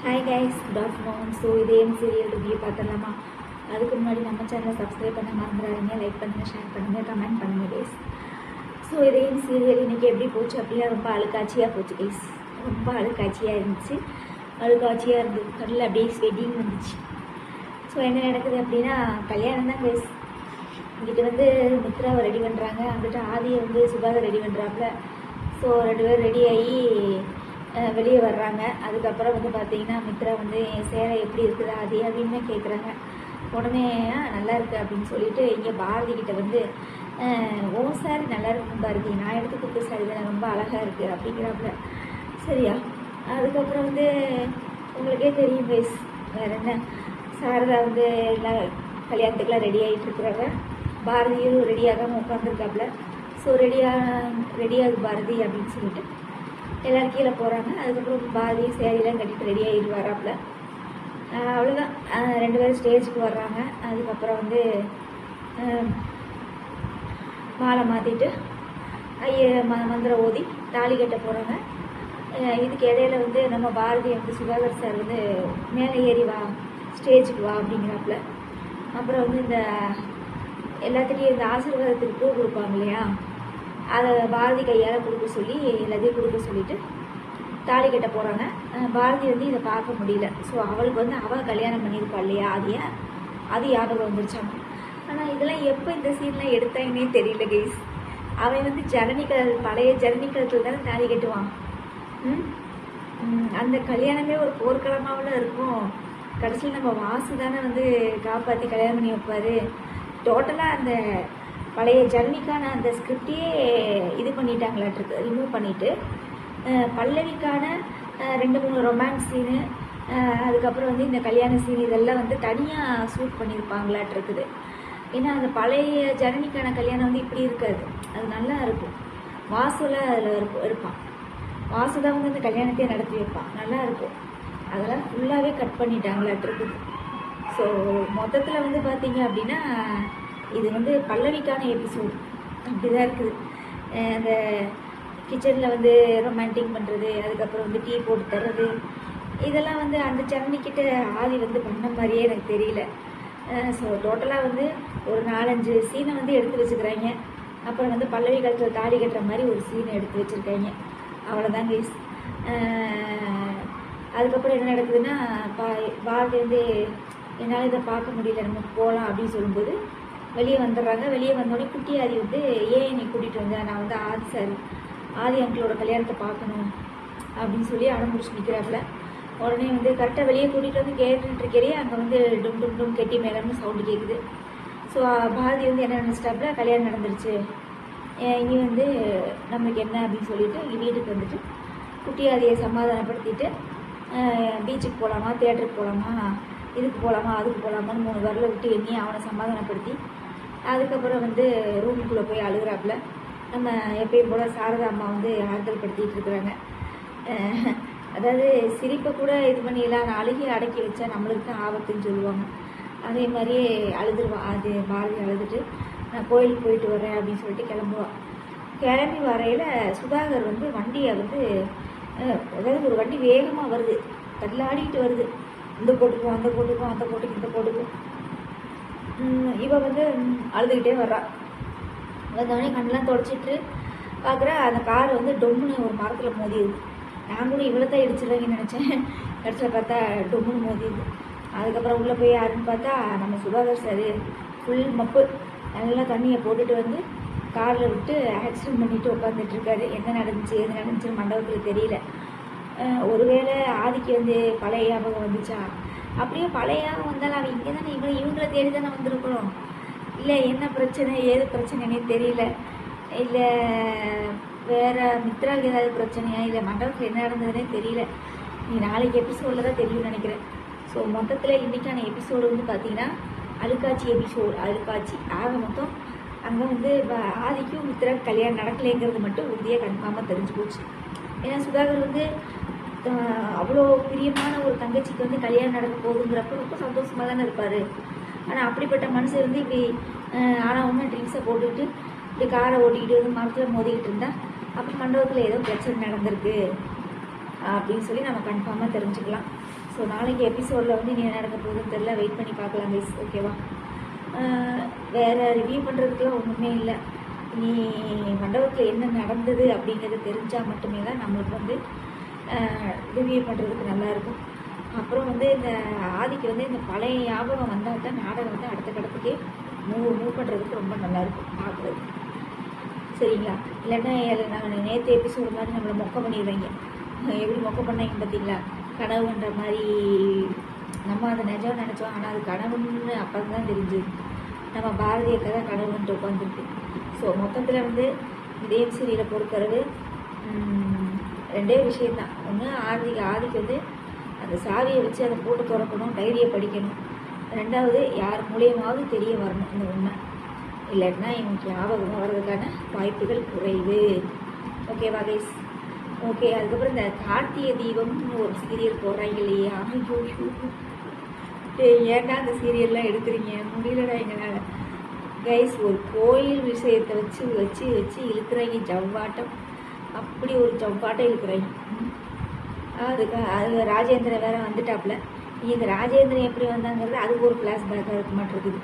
Hi guys, good afternoon. So இதேம் serial review பார்த்துடலாமா? அதுக்கு முன்னாடி நம்ம சேனலை சப்ஸ்கிரைப் பண்ண மறந்துடாதீங்க. லைக் பண்ணுங்கள், ஷேர் பண்ணுங்கள், கமெண்ட் பண்ணுங்கள் கைஸ். ஸோ இதேம் சீரியல் இன்றைக்கி எப்படி போச்சு அப்படின்னா ரொம்ப அழுக்காட்சியாக போச்சு கைஸ். ரொம்ப அழுக்காட்சியாக இருந்துச்சு. அழுக்காட்சியாக இருந்தது. கடலில் அப்படியே ஸ்வெட்டிங் வந்துச்சு. ஸோ என்ன நடக்குது அப்படின்னா கல்யாணம் தான் கைஸ். இங்கிட்ட மித்ராவை ரெடி பண்ணுறாங்க, அங்கிட்ட ஆதியை சுபாகர் ரெடி பண்ணுறாப்புல. ஸோ 2 பேர் ரெடி ஆகி வெளியே வர்றாங்க. அதுக்கப்புறம் பார்த்தீங்கன்னா மித்ரா என் சேலை எப்படி இருக்குது அது அப்படின்னு கேட்குறாங்க. உடனே நல்லா இருக்குது அப்படின்னு சொல்லிட்டு இங்கே பாரதி கிட்ட ஓ சாரி நல்லா இருக்குன்னு பாரதி, நான் எடுத்து கொடுத்த சாரி தானே, ரொம்ப அழகாக இருக்குது அப்படிங்கிறாப்புல. சரியா? அதுக்கப்புறம் உங்களுக்கே தெரியும் பேஸ் வேறு என்ன, சாரதா எல்லாம் கல்யாணத்துக்கெலாம் ரெடி ஆகிட்டு இருக்கிறாங்க. பாரதியும் ரெடியாகாமல் உட்காந்துருக்காப்புல. ஸோ ரெடியாகு பாரதி அப்படின்னு சொல்லிட்டு எல்லோரும் கீழே போகிறாங்க. அதுக்கப்புறம் பாரதி சேரீலாம் கட்டிட்டு ரெடி ஆகிட்டு வராப்புல. அவ்வளோதான். 2 பேரும் ஸ்டேஜுக்கு வர்றாங்க. அதுக்கப்புறம் மாலை மாற்றிட்டு மந்திரம் ஓதி தாலி கட்ட போகிறாங்க. இதுக்கு இடையில நம்ம பாரதி சுதாகர் சார் மேலே ஏறி வா, ஸ்டேஜுக்கு வா அப்படிங்கிறாப்புல. அப்புறம் இந்த எல்லாத்துலேயும் இந்த ஆசீர்வாதத்துக்கு பூ கொடுப்பாங்க இல்லையா, அதை பாரதி கையால் கொடுக்க சொல்லி எல்லாத்தையும் கொடுக்க சொல்லிவிட்டு தாலி கட்ட போகிறாங்க. பாரதி இதை பார்க்க முடியல. ஸோ அவளுக்கு அவள் கல்யாணம் பண்ணியிருப்பா இல்லையா, அது ஞாபகம் வந்துருச்சாங்க. ஆனால் இதெல்லாம் எப்போ இந்த சீன்லாம் எடுத்தாங்கன்னே தெரியல கைஸ். அவன் ஜனனிக்கல் பழைய ஜனனிக்கலத்தில் தானே தாலி கட்டுவான். அந்த கல்யாணமே ஒரு போர்க்களமாவில் இருக்கும். கடைசியில் நம்ம வாசு தானே காப்பாற்றி கல்யாணம் பண்ணி வைப்பார். டோட்டலாக அந்த பழைய ஜனனிக்கான அந்த ஸ்கிரிப்டையே இது பண்ணிட்டாங்களாட்டிருக்கு, ரிமூவ் பண்ணிவிட்டு பல்லவிக்கான 2-3 ரொமான்ஸ் சீனு, அதுக்கப்புறம் இந்த கல்யாண சீன் இதெல்லாம் தனியாக ஷூட் பண்ணியிருப்பாங்களாட்டிருக்குது. ஏன்னா அந்த பழைய ஜனனிக்கான கல்யாணம் இப்படி இருக்காது, அது நல்லா இருக்கும். வாசுலாம் அதில் இருப்பான். வாசு தான் இந்த கல்யாணத்தையே நடத்தி வைப்பான், நல்லா இருக்கும். அதெல்லாம் ஃபுல்லாகவே கட் பண்ணிட்டாங்களாட்டிருக்குது. ஸோ மொத்தத்தில் பார்த்தீங்க அப்படின்னா இது பல்லவிக்கான எபிசோடு அப்படி தான் இருக்குது. அந்த கிச்சனில் ரொமான்டிக் பண்ணுறது, அதுக்கப்புறம் டீ போட்டு தர்றது, இதெல்லாம் அந்த சரணிக்கிட்ட ஆதி பண்ண மாதிரியே எனக்கு தெரியல. ஸோ டோட்டலாக ஒரு 4-5 சீனை எடுத்து வச்சுக்கிறாங்க. அப்புறம் பல்லவி காலத்தில் தாலி கட்டுற மாதிரி ஒரு சீனை எடுத்து வச்சுருக்காங்க. அவ்வளோதான் கைஸ். அதுக்கப்புறம் என்ன நடக்குதுன்னா பாரதி என்னால் இதை பார்க்க முடியல, நம்ம போகலாம் அப்படின்னு சொல்லும்போது வெளியே வந்துடுறாங்க. வெளியே வந்தோடனே குட்டி ஆதி ஏன் நீ கூட்டிகிட்டு வந்த, நான் ஆதி அங்கிளோட கல்யாணத்தை பார்க்கணும் அப்படின்னு சொல்லி அடம் முடிச்சு நிற்கிறாப்புல. உடனே கரெக்டாக வெளியே கூட்டிகிட்டு கேட்டுருக்கிறே அங்கே டும் டும் டும் கெட்டி மேலன்னு சவுண்டு கேட்குது. ஸோ பாரதி என்ன நினச்சிட்டாப்புல, கல்யாணம் நடந்துருச்சு, இனி நம்மளுக்கு என்ன அப்படின்னு சொல்லிட்டு இங்கே வீட்டுக்கு குட்டி ஆதியை சமாதானப்படுத்திட்டு பீச்சுக்கு போகலாமா, தியேட்டருக்கு போகலாமா, இதுக்கு போகலாமா, அதுக்கு போகலாமான்னு 3 வரல விட்டு எண்ணி அவனை சமாதானப்படுத்தி அதுக்கப்புறம் ரூமுக்குள்ளே போய் அழுகிறாப்புல. நம்ம எப்பயும் போல் சாரதா அம்மா ஆறுதல் படுத்திகிட்டு இருக்கிறாங்க. அதாவது சிரிப்பை கூட இது பண்ணிடலாம், அழுகி அடக்கி வச்சா நம்மளுக்கு தான் ஆபத்துன்னு சொல்லுவாங்க. அதே மாதிரியே அழுதுருவான். அது பாரதி அழுதுட்டு நான் கோயிலுக்கு போயிட்டு வரேன் அப்படின்னு சொல்லிட்டு கிளம்புவான். கிளம்பி வரையில் சுதாகர் வண்டியை அதாவது ஒரு வண்டி வேகமாக வருது, தள்ளாடிக்கிட்டு வருது. இந்த போட்டுக்கும் அந்த போட்டுக்கும், அந்த போட்டுக்கும் இந்த போட்டுக்கும். இவ அழுதுகிட்டே வர்றா. வந்தவொடனே கண்ணெலாம் தொடச்சிட்டு பார்க்குறா, அந்த கார் டொம்முன்னு ஒரு மரத்தில் மோதிடுது. நான் கூட இவ்வளோ தான் இடிச்சிடுறாங்கன்னு நினச்சேன். கடைசியில் பார்த்தா டொம்முன்னு மோதிடுது. அதுக்கப்புறம் உள்ளே போய் யாருன்னு பார்த்தா நம்ம சுதாகர் சார் ஃபுல் மப்பு நல்லா தண்ணியை போட்டுட்டு காரில் விட்டு ஆக்சிடென்ட் பண்ணிவிட்டு உட்காந்துட்ருக்காரு. என்ன நடந்துச்சு எது நடந்துச்சுன்னு மண்டபத்தில் தெரியல. ஒருவேளை ஆதிக்கு பழைய ஞாபகம் வந்துச்சா, அப்படியே பழைய ஞாபகம் வந்தாலும் அவன் இங்கே தானே இவங்களை தேடி தானே வந்திருக்கிறோம். இல்லை என்ன பிரச்சனை ஏது பிரச்சனைனே தெரியல. இல்லை வேறு மித்ராவுக்கு ஏதாவது பிரச்சனையா, இல்லை மண்டபத்தில் என்ன நடந்ததுன்னே தெரியல. நீ நாளைக்கு எபிசோடில் தான் தெரியும்னு நினைக்கிறேன். ஸோ மொத்தத்தில் இன்றைக்கான எபிசோடு பார்த்தீங்கன்னா அழுக்காட்சி எபிசோடு. அழுக்காட்சி ஆக மொத்தம் அங்கே ஆதிக்கும் மித்ராவுக்கு கல்யாணம் நடக்கலைங்கிறது மட்டும் உறுதியாக கன்ஃபார்மாக தெரிஞ்சு போச்சு. ஏன்னா சுதாகர் அவ்வளோ பிரியமான ஒரு தங்கச்சிக்கு கல்யாணம் நடக்க போகுதுங்கிறப்ப ரொம்ப சந்தோஷமாக தானே இருப்பார். ஆனால் அப்படிப்பட்ட மனுஷன் இப்படி ஆனால் ஒன்று ட்ரிங்க்ஸை போட்டுக்கிட்டு இப்படி காரை ஓட்டிக்கிட்டு மரத்தில் மோதிக்கிட்டு இருந்தால் அப்புறம் மண்டபத்தில் ஏதோ பிரச்சனை நடந்திருக்கு அப்படின்னு சொல்லி நம்ம கன்ஃபார்மாக தெரிஞ்சுக்கலாம். ஸோ நாளைக்கு எபிசோடில் வந்து என்ன நடக்க போகுதுன்னு தெரியல, வெயிட் பண்ணி பார்க்கலாம் கைஸ். ஓகேவா? வேறு ரிவ்யூ பண்ணுறதுக்குலாம் ஒன்றுமே இல்லை. நீ மண்டபத்தில் என்ன நடந்தது அப்படிங்கிறது தெரிஞ்சால் மட்டுமே தான் நம்மளுக்கு வந்து ரிவ்யூ பண்ணுறதுக்கு நல்லாயிருக்கும். அப்புறம் வந்து இந்த ஆதிக்கு வந்து இந்த பழைய ஞாபகம் வந்தால் தான் நாடகம் வந்து அடுத்த கடத்துக்கே மூவ் பண்ணுறதுக்கு ரொம்ப நல்லாயிருக்கும் பார்க்குறது. சரிங்களா? இல்லைன்னா நாங்கள் நேற்று எபிசோடு மாதிரி நம்மளை மொக்க பண்ணிடுவாங்க. எப்படி மொக்க பண்ணாங்க பார்த்தீங்களா? கனவுன்ற மாதிரி நம்ம அதை நிஜம் நினச்சோம், ஆனால் அது கனவுன்னு அப்போ தான் தெரிஞ்சுது. நம்ம பாரதிய கதை கனவுன்ட்டு உட்காந்துருக்கு. ஸோ மொத்தத்தில் வந்து இதயம் சீரியலை பொறுத்தளவு ரெண்டே விஷயந்தான். ஒன்று ஆதிக்கு வந்து அந்த சாவியை வச்சு அதை போட்டு திறக்கணும், டைரியை படிக்கணும். ரெண்டாவது யார் மூலியமாவது தெரிய வரணும் இந்த உண்மை, இல்லைன்னா இவனுக்கு ஞாபகம் வர்றதுக்கான வாய்ப்புகள் குறைவு. ஓகேவா கைஸ்? ஓகே. அதுக்கப்புறம் இந்த கார்த்திகை தீபம்னு ஒரு சீரியல் போடுறாங்க இல்லையா? ஏன்டா அந்த சீரியல்லாம் எடுக்கிறீங்க? முடியலடா எங்களால் கைஸ். ஒரு கோயில் விஷயத்தை வச்சு வச்சு வச்சு இழுக்கிறாங்க ஜவ்வாட்டம். அப்படி ஒரு ஜவ்வாட்டம் இழுக்கிறாங்க. அது ராஜேந்திரன் வேற வந்துட்டாப்புல. இந்த ராஜேந்திரன் எப்படி வந்தாங்கிறது அதுக்கு ஒரு ஃப்ளாஷ்பேக்காக இருக்க மாட்டிருக்குது.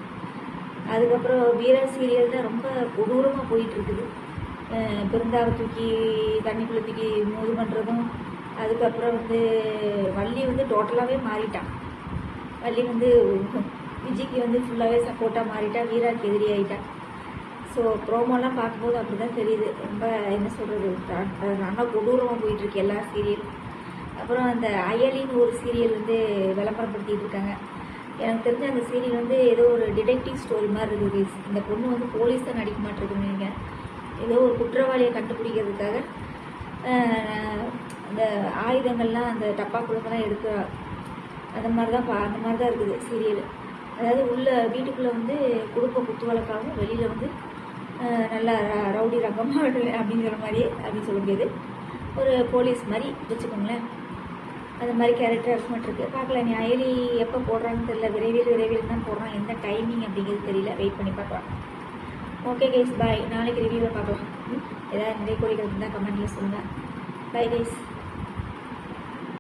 அதுக்கப்புறம் வீரா சீரியல் தான் ரொம்ப கொடூரமாக போயிட்டுருக்குது. பிருந்தாவை தூக்கி தண்ணிக்குள்ளே தூக்கி மூது பண்ணுறதும். அதுக்கப்புறம் வந்து வள்ளி வந்து டோட்டலாகவே மாறிட்டான். வள்ளி வந்து விஜய்க்கு வந்து ஃபுல்லாகவே சப்போர்ட்டாக மாறிட்டா, வீராக்கு எதிரி ஆகிட்டான். ஸோ ப்ரோமோலாம் பார்க்கும்போது அப்படி தான் தெரியுது. ரொம்ப என்ன சொல்கிறது, நல்லா கொடூரமாக போயிட்டுருக்கு எல்லா சீரியலும். அப்புறம் அந்த அயலின்னு ஒரு சீரியல் வந்து விளம்பரப்படுத்திகிட்டு இருக்காங்க. எனக்கு தெரிஞ்ச அந்த சீரியல் வந்து ஏதோ ஒரு டிடெக்டிவ் ஸ்டோரி மாதிரி இருக்குது. இந்த பொண்ணு வந்து போலீஸ் தான் நடிக்க மாட்டிருக்குன்னு நினைக்கிறேன். ஏதோ ஒரு குற்றவாளியை கண்டுபிடிக்கிறதுக்காக அந்த ஆயுதங்கள்லாம் அந்த டப்பாக்குள்ளலாம் எடுக்கிறா. அந்த மாதிரி தான் இருக்குது சீரியல். அதாவது உள்ள வீட்டுக்குள்ளே வந்து குடும்ப குத்து வழக்காகவும் வெளியில் வந்து நல்லா ரவுடி ரகமாக அப்படிங்கிற மாதிரியே அப்படின்னு சொல்ல முடியாது, ஒரு போலீஸ் மாதிரி வச்சுக்கோங்களேன். அந்த மாதிரி கேரக்டர் இருக்க மாட்டிருக்கு. பார்க்கலாம். நீ அயலி எப்போ போடுறாங்கன்னு தெரியல. விரைவில் தான் போடுறான். எந்த டைமிங் அப்படிங்கிறது தெரியல. வெயிட் பண்ணி பார்க்கலாம். ஓகே கைஸ், பாய். நாளைக்கு ரிவ்யூவை பார்க்கலாம். ஏதாவது நிறைய கோரிக்கை இருந்தால் கமெண்ட்டில் சொல்லுங்கள். Bye guys.